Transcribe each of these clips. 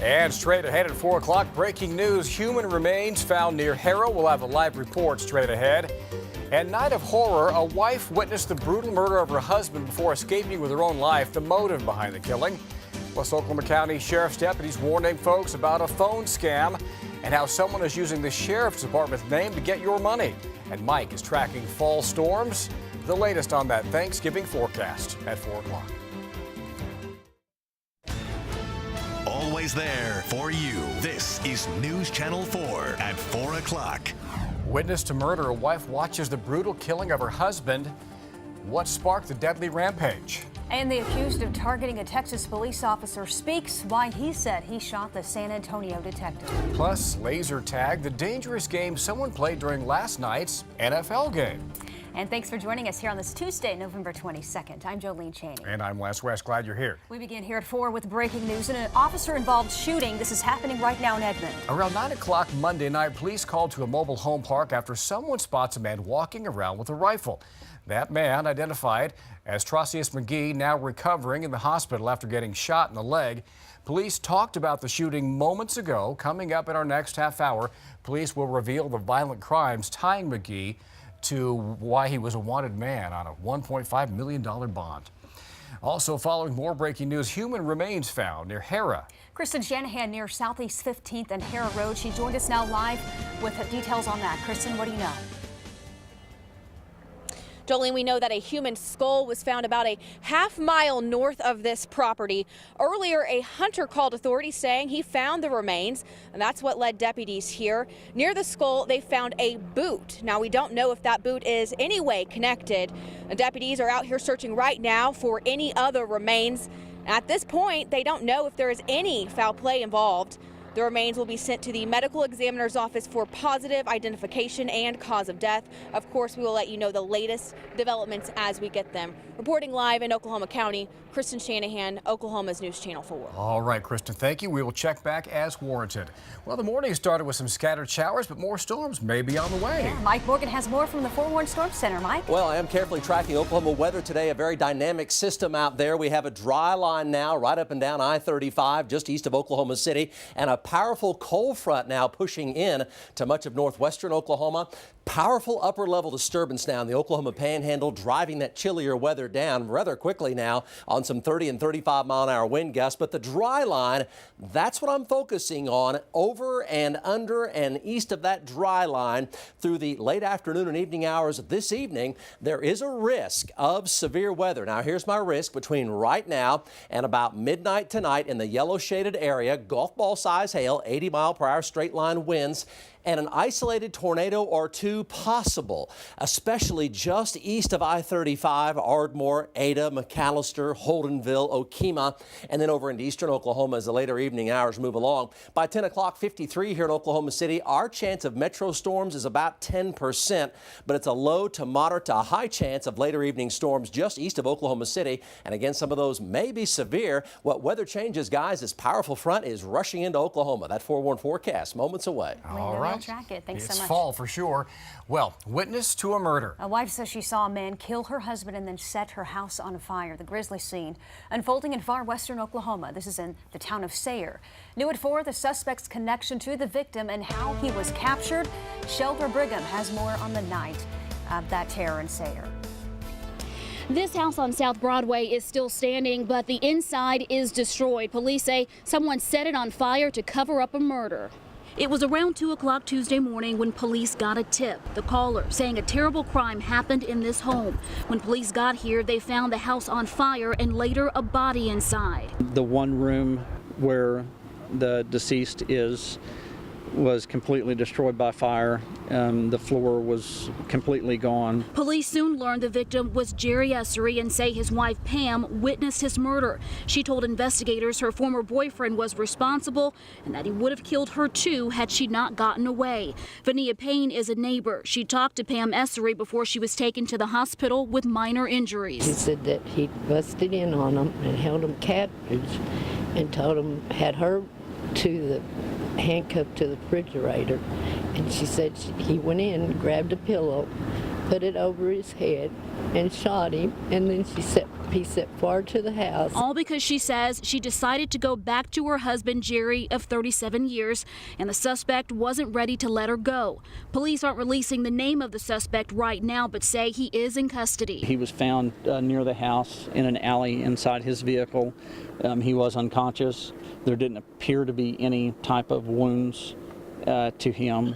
And straight ahead at 4 o'clock, breaking news. Human remains found near Harrow. We'll have a live report straight ahead. And night of horror, a wife witnessed the brutal murder of her husband before escaping with her own life. The motive behind the killing. Plus, Oklahoma County Sheriff's deputies warning folks about a phone scam and how someone is using the Sheriff's Department's name to get your money. And Mike is tracking fall storms. The latest on that Thanksgiving forecast at 4 o'clock. Always there for you. This is News Channel 4 at 4 o'clock. Witness to murder. A wife watches the brutal killing of her husband. What sparked the deadly rampage? And the accused of targeting a Texas police officer speaks why he said he shot the San Antonio detective. Plus, laser tag, the dangerous game someone played during last night's NFL game. And thanks for joining us here on this Tuesday, November 22nd. I'm Jolene Chaney. And I'm Les West. Glad you're here. We begin here at 4 with breaking news. In an officer-involved shooting, this is happening right now in Edmond. Around 9 o'clock Monday night, police called to a mobile home park after someone spots a man walking around with a rifle. That man, identified as Trossius McGee, now recovering in the hospital after getting shot in the leg. Police talked about the shooting moments ago. Coming up in our next half hour, police will reveal the violent crimes tying McGee to why he was a wanted man on a $1.5 million bond. Also following more breaking news, human remains found near Harrow. Kristen Shanahan near Southeast 15th and Harrow Road. She joined us now live with details on that. Kristen, what do you know? Jolene, we know that a human skull was found about a half-mile north of this property. Earlier, a hunter called authorities saying he found the remains, and that's what led deputies here. Near the skull, they found a boot. Now, we don't know if that boot is any way connected. The deputies are out here searching right now for any other remains. At this point, they don't know if there is any foul play involved. The remains will be sent to the medical examiner's office for positive identification and cause of death. Of course, we will let you know the latest developments as we get them. Reporting live in Oklahoma County, Kristen Shanahan, Oklahoma's News Channel 4. All right, Kristen, thank you. We will check back as warranted. Well, the morning started with some scattered showers, but more storms may be on the way. Yeah, Mike Morgan has more from the Forewarned Storm Center. Mike? Well, I am carefully tracking Oklahoma weather today. A very dynamic system out there. We have a dry line now right up and down I-35 just east of Oklahoma City, and a powerful cold front now pushing in to much of northwestern Oklahoma. Powerful upper level disturbance now in the Oklahoma Panhandle, driving that chillier weather down rather quickly now on some 30 and 35 mile an hour wind gusts. But the dry line, that's what I'm focusing on, over and under and east of that dry line through the late afternoon and evening hours of this evening. There is a risk of severe weather. Now, here's my risk between right now and about midnight tonight in the yellow shaded area. Golf ball size hail, 80 mile per hour straight line winds, and an isolated tornado or two possible, especially just east of I-35, Ardmore, Ada, McAllister, Holdenville, Okemah, and then over into eastern Oklahoma as the later evening hours move along. By 10 o'clock 53 here in Oklahoma City, our chance of metro storms is about 10%, but it's a low to moderate to a high chance of later evening storms just east of Oklahoma City. And again, some of those may be severe. What weather changes, guys, this powerful front is rushing into Oklahoma. That forewarned forecast moments away. All right. Track it. Thanks so much. It's fall for sure. Well, witness to a murder. A wife says she saw a man kill her husband and then set her house on fire. The grisly scene unfolding in far western Oklahoma. This is in the town of Sayre. New at 4, the suspect's connection to the victim and how he was captured. Shelter Brigham has more on the night of that terror in Sayre. This house on South Broadway is still standing, but the inside is destroyed. Police say someone set it on fire to cover up a murder. It was around 2 o'clock Tuesday morning when police got a tip. The caller saying a terrible crime happened in this home. When police got here, they found the house on fire and later a body inside. The one room where the deceased was completely destroyed by fire. The floor was completely gone. Police soon learned the victim was Jerry Essery and say his wife Pam witnessed his murder. She told investigators her former boyfriend was responsible and that he would have killed her too had she not gotten away. Vania Payne is a neighbor. She talked to Pam Essery before she was taken to the hospital with minor injuries. She said that he busted in on them and held them captive and told them, had her to the handcuffed to the refrigerator, and she said he went in, grabbed a pillow, put it over his head and shot him, and then he set fire to the house. All because she says she decided to go back to her husband, Jerry, of 37 years, and the suspect wasn't ready to let her go. Police aren't releasing the name of the suspect right now, but say he is in custody. He was found near the house in an alley inside his vehicle. He was unconscious. There didn't appear to be any type of wounds to him.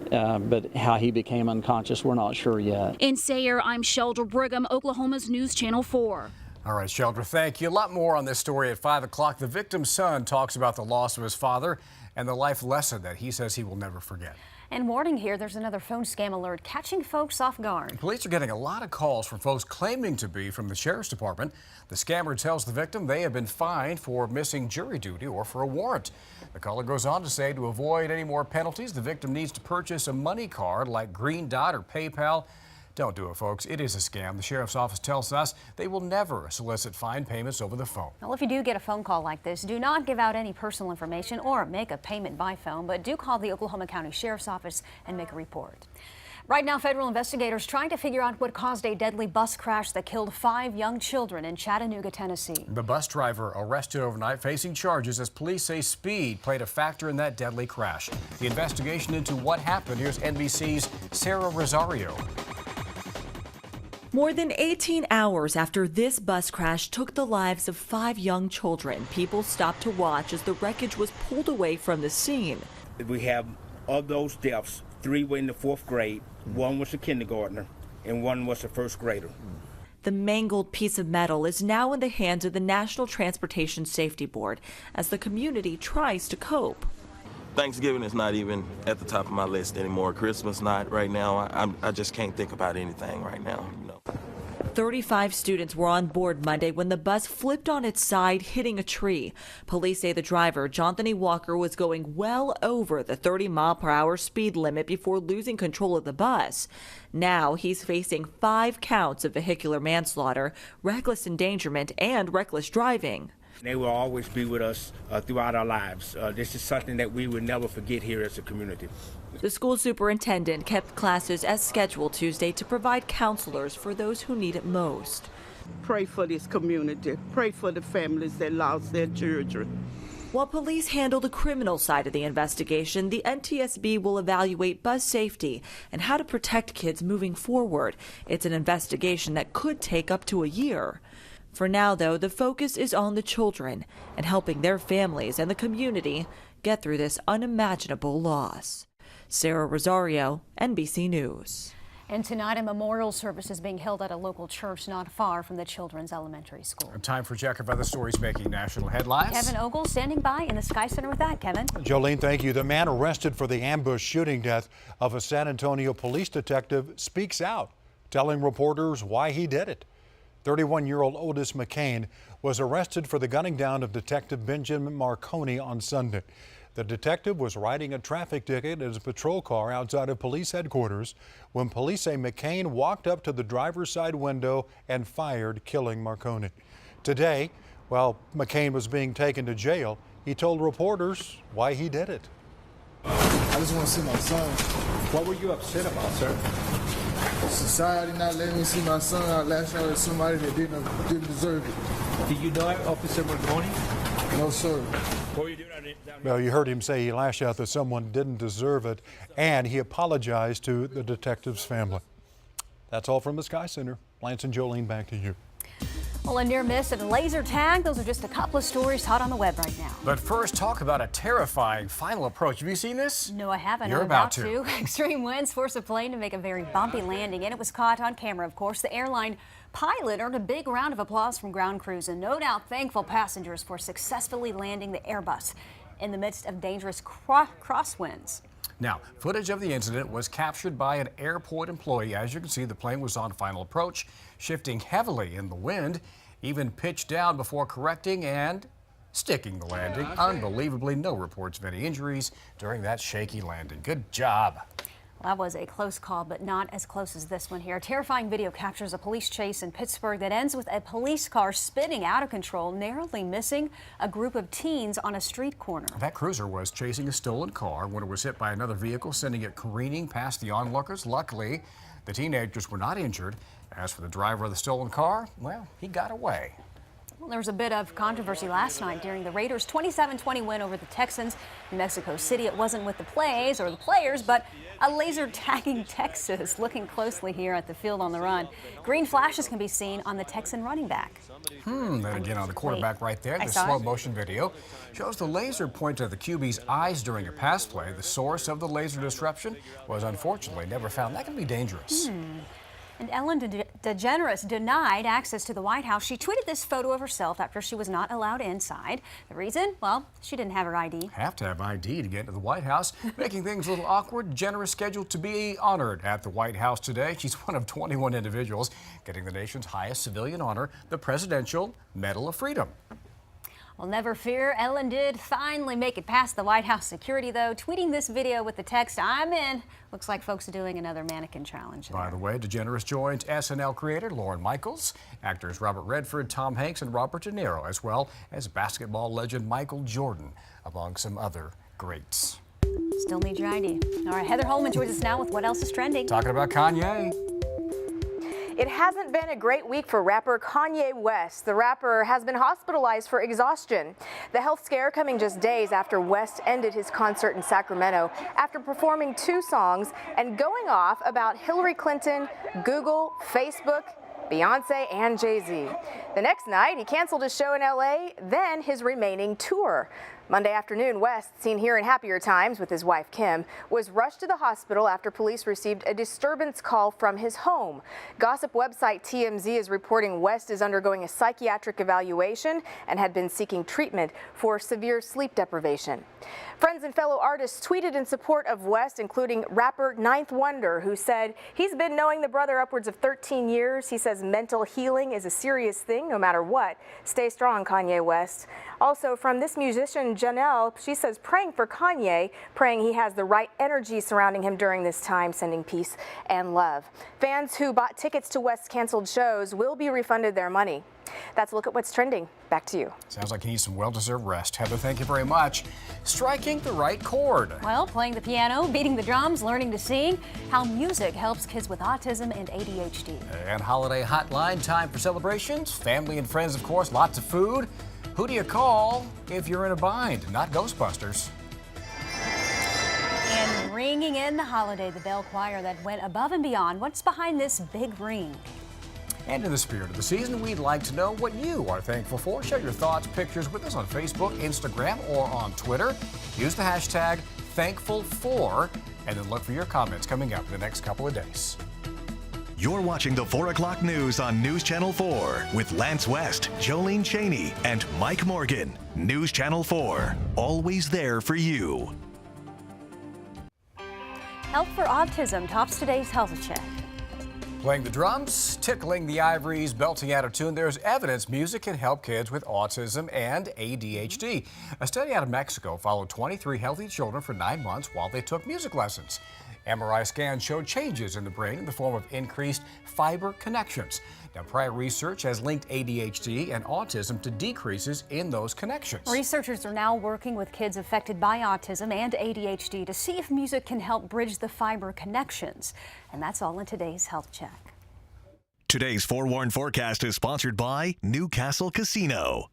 But how he became unconscious, we're not sure yet. In Sayre, I'm Sheldra Brigham, Oklahoma's News Channel 4. All right, Sheldra, thank you. A lot more on this story at 5 o'clock. The victim's son talks about the loss of his father and the life lesson that he says he will never forget. And warning here, there's another phone scam alert catching folks off guard. Police are getting a lot of calls from folks claiming to be from the sheriff's department. The scammer tells the victim they have been fined for missing jury duty or for a warrant. The caller goes on to say to avoid any more penalties, the victim needs to purchase a money card like Green Dot or PayPal. Don't do it, folks. It is a scam. The sheriff's office tells us they will never solicit fine payments over the phone. Well, if you do get a phone call like this, do not give out any personal information or make a payment by phone, but do call the Oklahoma County Sheriff's Office and make a report. Right now, federal investigators trying to figure out what caused a deadly bus crash that killed 5 young children in Chattanooga, Tennessee. The bus driver arrested overnight facing charges as police say speed played a factor in that deadly crash. The investigation into what happened, here's NBC's Sarah Rosario. More than 18 hours after this bus crash took the lives of 5 young children, people stopped to watch as the wreckage was pulled away from the scene. We have, of those deaths, 3 were in the 4th grade, 1 was a kindergartner, and 1 was a 1st grader. The mangled piece of metal is now in the hands of the National Transportation Safety Board as the community tries to cope. Thanksgiving is not even at the top of my list anymore. Christmas not right now. I just can't think about anything right now. 35 students were on board Monday when the bus flipped on its side, hitting a tree. Police say the driver, Jonathan Walker, was going well over the 30-mile-per-hour speed limit before losing control of the bus. Now he's facing 5 counts of vehicular manslaughter, reckless endangerment, and reckless driving. They will always be with us throughout our lives. This is something that we will never forget here as a community. The school superintendent kept classes as scheduled Tuesday to provide counselors for those who need it most. Pray for this community. Pray for the families that lost their children. While police handle the criminal side of the investigation, the NTSB will evaluate bus safety and how to protect kids moving forward. It's an investigation that could take up to a year. For now, though, the focus is on the children and helping their families and the community get through this unimaginable loss. Sarah Rosario, NBC News. And tonight, a memorial service is being held at a local church not far from the children's elementary school. Time for a check of other stories making national headlines. Kevin Ogle standing by in the Sky Center with that, Kevin. Jolene, thank you. The man arrested for the ambush shooting death of a San Antonio police detective speaks out, telling reporters why he did it. 31-year-old Otis McCain was arrested for the gunning down of Detective Benjamin Marconi on Sunday. The detective was riding a traffic ticket in his patrol car outside of police headquarters when police say McCain walked up to the driver's side window and fired, killing Marconi. Today, while McCain was being taken to jail, he told reporters why he did it. I just want to see my son. What were you upset about, sir? Society not letting me see my son. I lashed out at somebody that didn't deserve it. Did you know Officer Marconi? No, sir. What were you doing down Well, you heard him say he lashed out that someone didn't deserve it, and he apologized to the detective's family. That's all from the Sky Center. Lance and Jolene, back to you. Well, a near miss and laser tag. Those are just a couple of stories hot on the web right now. But first, talk about a terrifying final approach. Have you seen this? No, I haven't. You're I'm about to. Extreme winds forced a plane to make a very bumpy landing, and it was caught on camera, of course. The airline pilot earned a big round of applause from ground crews, and no doubt thankful passengers for successfully landing the Airbus in the midst of dangerous crosswinds. Now, footage of the incident was captured by an airport employee. As you can see, the plane was on final approach, shifting heavily in the wind, even pitched down before correcting and sticking the landing. Unbelievably, no reports of any injuries during that shaky landing. Good job. Well, that was a close call, but not as close as this one here. A terrifying video captures a police chase in Pittsburgh that ends with a police car spinning out of control, narrowly missing a group of teens on a street corner. That cruiser was chasing a stolen car when it was hit by another vehicle, sending it careening past the onlookers. Luckily, The teenagers were not injured. As for the driver of the stolen car, well, he got away. Well, there was a bit of controversy last night during the Raiders' 27-20 win over the Texans in Mexico City. It wasn't with the plays or the players, but a laser tagging Texas. Looking closely here at the field on the run, green flashes can be seen on the Texan running back. Then again on the quarterback right there. The slow motion video shows the laser point at the QB's eyes during a pass play. The source of the laser disruption was unfortunately never found. That can be dangerous. And Ellen DeGeneres denied access to the White House. She tweeted this photo of herself after she was not allowed inside. The reason? Well, she didn't have her ID. Have to have ID to get into the White House, making things a little awkward. DeGeneres scheduled to be honored at the White House today. She's one of 21 individuals getting the nation's highest civilian honor, the Presidential Medal of Freedom. Well, never fear, Ellen did finally make it past the White House security, though, tweeting this video with the text, "I'm in." Looks like folks are doing another mannequin challenge there. By the way, DeGeneres joins SNL creator Lorne Michaels, actors Robert Redford, Tom Hanks, and Robert De Niro, as well as basketball legend Michael Jordan, among some other greats. Still need your ID. All right, Heather Holman joins us now with what else is trending. Talking about Kanye. It hasn't been a great week for rapper Kanye West. The rapper has been hospitalized for exhaustion. The health scare coming just days after West ended his concert in Sacramento after performing 2 songs and going off about Hillary Clinton, Google, Facebook, Beyonce, and Jay-Z. The next night, he canceled his show in LA, then his remaining tour. Monday afternoon, West, seen here in Happier Times with his wife Kim, was rushed to the hospital after police received a disturbance call from his home. Gossip website TMZ is reporting West is undergoing a psychiatric evaluation and had been seeking treatment for severe sleep deprivation. Friends and fellow artists tweeted in support of West, including rapper Ninth Wonder, who said he's been knowing the brother upwards of 13 years. He says mental healing is a serious thing no matter what. Stay strong, Kanye West. Also from this musician, Janelle, she says praying for Kanye, praying he has the right energy surrounding him during this time, sending peace and love. Fans who bought tickets to West's canceled shows will be refunded their money. That's a look at what's trending. Back to you. Sounds like he needs some well-deserved rest. Heather, thank you very much. Striking the right chord. Well, playing the piano, beating the drums, learning to sing, how music helps kids with autism and ADHD. And holiday hotline, time for celebrations, family and friends, of course, lots of food. Who do you call if you're in a bind? Not Ghostbusters. And ringing in the holiday, the bell choir that went above and beyond. What's behind this big ring? And in the spirit of the season, we'd like to know what you are thankful for. Share your thoughts, pictures with us on Facebook, Instagram, or on Twitter. Use the hashtag #ThankfulFor, and then look for your comments coming up in the next couple of days. You're watching the 4 o'clock news on News Channel 4 with Lance West, Jolene Chaney, and Mike Morgan. News Channel 4, always there for you. Help for Autism tops today's health check. Playing the drums, tickling the ivories, belting out a tune, there's evidence music can help kids with autism and ADHD. A study out of Mexico followed 23 healthy children for 9 months while they took music lessons. MRI scans showed changes in the brain in the form of increased fiber connections. Now, prior research has linked ADHD and autism to decreases in those connections. Researchers are now working with kids affected by autism and ADHD to see if music can help bridge the fiber connections. And that's all in today's Health Check. Today's Forewarned Forecast is sponsored by Newcastle Casino.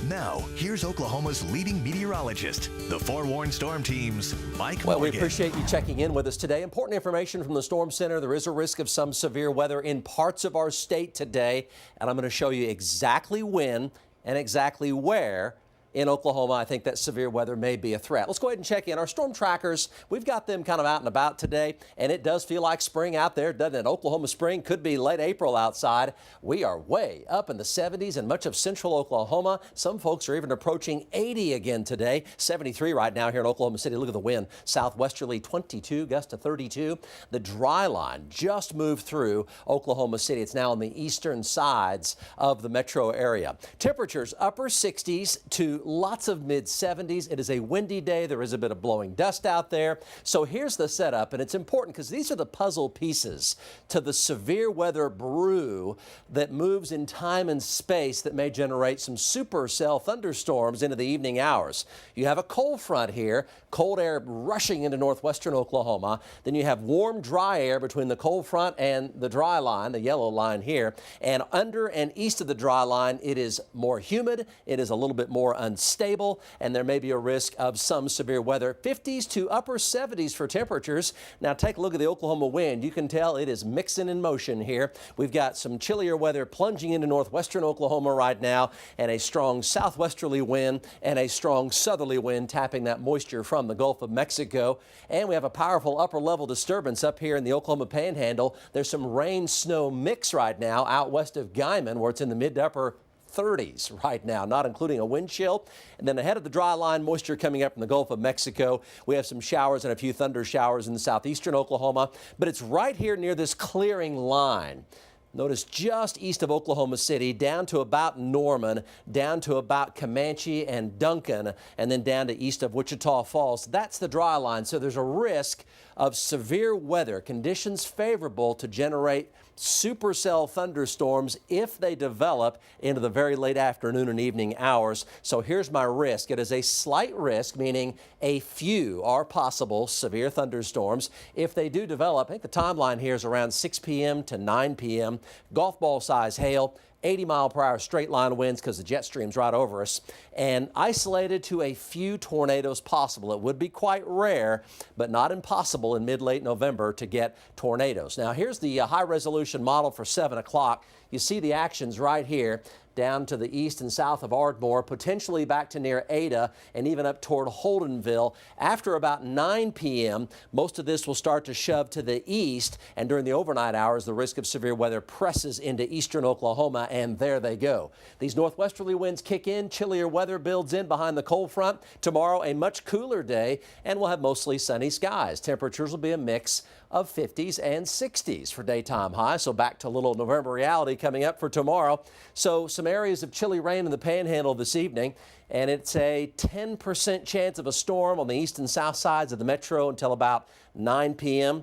Now, here's Oklahoma's leading meteorologist, the Forewarned Storm Team's Mike Morgan. Well, we appreciate you checking in with us today. Important information from the Storm Center. There is a risk of some severe weather in parts of our state today, and I'm going to show you exactly when and exactly where in Oklahoma I think that severe weather may be a threat. Let's go ahead and check in. Our storm trackers, we've got them kind of out and about today, and it does feel like spring out there, doesn't it? Oklahoma spring could be late April outside. We are way up in the 70s in much of central Oklahoma. Some folks are even approaching 80 again today. 73 right now here in Oklahoma City. Look at the wind. Southwesterly 22, gust to 32. The dry line just moved through Oklahoma City. It's now on the eastern sides of the metro area. Temperatures upper 60s to to lots of mid-70s. It is a windy day. There is a bit of blowing dust out there. So here's the setup, and it's important because these are the puzzle pieces to the severe weather brew that moves in time and space that may generate some supercell thunderstorms into the evening hours. You have a cold front here, cold air rushing into northwestern Oklahoma. Then you have warm, dry air between the cold front and the dry line, the yellow line here. And under and east of the dry line, it is more humid. It is a little bit more unstable, and there may be a risk of some severe weather. 50s to upper 70s for temperatures. Now take a look at the Oklahoma wind. You can tell it is mixing in motion here. We've got some chillier weather plunging into northwestern Oklahoma right now, and a strong southwesterly wind and a strong southerly wind tapping that moisture from the Gulf of Mexico. And we have a powerful upper level disturbance up here in the Oklahoma Panhandle. There's some rain-snow mix right now out west of Guyman, where it's in the mid to upper 30s right now, not including a wind chill. And then ahead of the dry line, moisture coming up from the Gulf of Mexico. We have some showers and a few thunder showers in the southeastern Oklahoma, but it's right here near this clearing line. Notice just east of Oklahoma City, down to about Norman, down to about Comanche and Duncan, and then down to east of Wichita Falls. That's the dry line, so there's a risk of severe weather, conditions favorable to generate supercell thunderstorms if they develop into the very late afternoon and evening hours. So here's my risk. It is a slight risk, meaning a few are possible severe thunderstorms. If they do develop, I think the timeline here is around 6 p.m. to 9 p.m. Golf ball size hail, 80-mile-per-hour straight line winds because the jet stream's right over us, and isolated to a few tornadoes possible. It would be quite rare, but not impossible in mid-late November to get tornadoes. Now, here's the high-resolution model for 7 o'clock. You see the actions right here down to the east and south of Ardmore, potentially back to near Ada and even up toward Holdenville. After about 9 p.m., most of this will start to shove to the east, and during the overnight hours, the risk of severe weather presses into eastern Oklahoma, and there they go. These northwesterly winds kick in, chillier weather builds in behind the cold front. Tomorrow, a much cooler day, and we'll have mostly sunny skies. Temperatures will be a mix of 50s and 60s for daytime highs. So back to a little November reality coming up for tomorrow. So some areas of chilly rain in the Panhandle this evening, and it's a 10% chance of a storm on the east and south sides of the metro until about 9 p.m.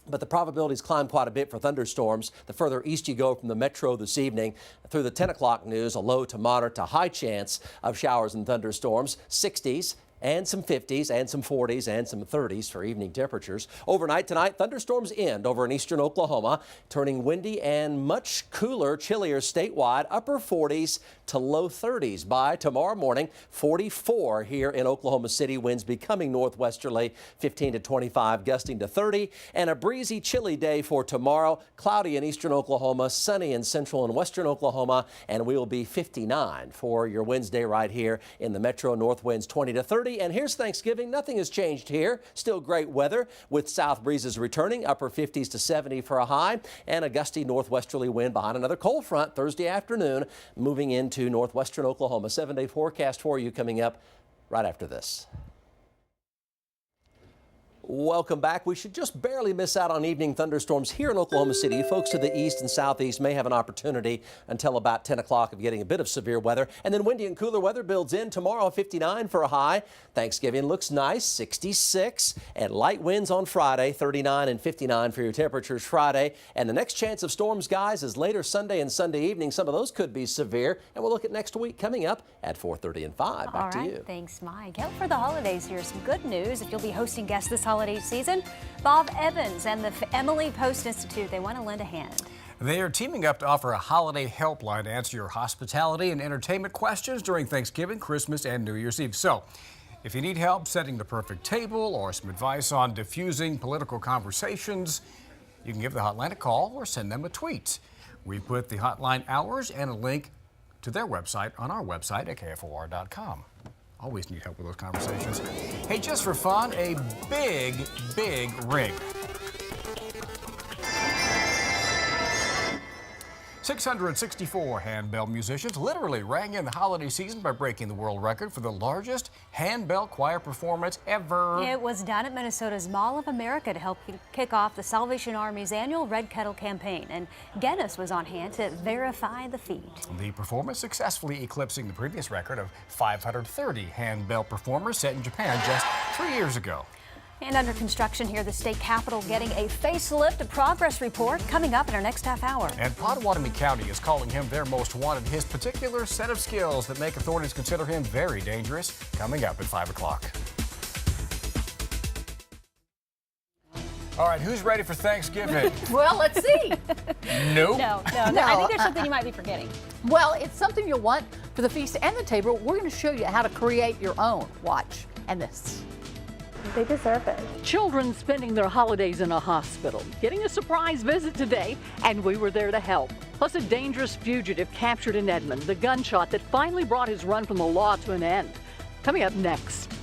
But the probabilities climb quite a bit for thunderstorms the further east you go from the metro this evening. Through the 10 o'clock news, a low to moderate to high chance of showers and thunderstorms, 60s. And some 50s and some 40s and some 30s for evening temperatures. Overnight tonight, thunderstorms end over in eastern Oklahoma, turning windy and much cooler, chillier statewide, upper 40s to low 30s by tomorrow morning. 44 here in Oklahoma City, winds becoming northwesterly, 15 to 25, gusting to 30, and a breezy, chilly day for tomorrow. Cloudy in eastern Oklahoma, sunny in central and western Oklahoma, and we will be 59 for your Wednesday right here in the metro. North winds 20 to 30. And here's Thanksgiving. Nothing has changed here. Still great weather with south breezes returning, upper 50s to 70 for a high, and a gusty northwesterly wind behind another cold front Thursday afternoon, moving into northwestern Oklahoma. 7-day forecast for you coming up right after this. Welcome back. We should just barely miss out on evening thunderstorms here in Oklahoma City. Folks to the east and southeast may have an opportunity until about 10 o'clock of getting a bit of severe weather. And then windy and cooler weather builds in tomorrow, 59 for a high. Thanksgiving looks nice, 66. And light winds on Friday, 39 and 59 for your temperatures Friday. And the next chance of storms, guys, is later Sunday and Sunday evening. Some of those could be severe. And we'll look at next week coming up at 4:30 and 5. Back to you. Thanks, Mike. Help for the holidays. Here's some good news. If you'll be hosting guests this holiday season, Bob Evans and the Emily Post Institute, they want to lend a hand. They are teaming up to offer a holiday helpline to answer your hospitality and entertainment questions during Thanksgiving, Christmas, and New Year's Eve. So, if you need help setting the perfect table or some advice on diffusing political conversations, you can give the hotline a call or send them a tweet. We put the hotline hours and a link to their website on our website at KFOR.com. Always need help with those conversations. Hey, just for fun, a big ring. 664 handbell musicians literally rang in the holiday season by breaking the world record for the largest handbell choir performance ever. It was done at Minnesota's Mall of America to help kick off the Salvation Army's annual Red Kettle campaign, and Guinness was on hand to verify the feat. The performance successfully eclipsing the previous record of 530 handbell performers set in Japan just 3 years ago. And under construction here, the state capitol getting a facelift. A progress report coming up in our next half hour. And Pottawatomie County is calling him their most wanted. His particular set of skills that make authorities consider him very dangerous. Coming up at 5 o'clock. All right, who's ready for Thanksgiving? Well, let's see. Nope. No. I think there's something you might be forgetting. Well, it's something you'll want for the feast and the table. We're going to show you how to create your own. Watch. And this. They deserve it. Children spending their holidays in a hospital, getting a surprise visit today, and we were there to help. Plus a dangerous fugitive captured in Edmond, the gunshot that finally brought his run from the law to an end. Coming up next.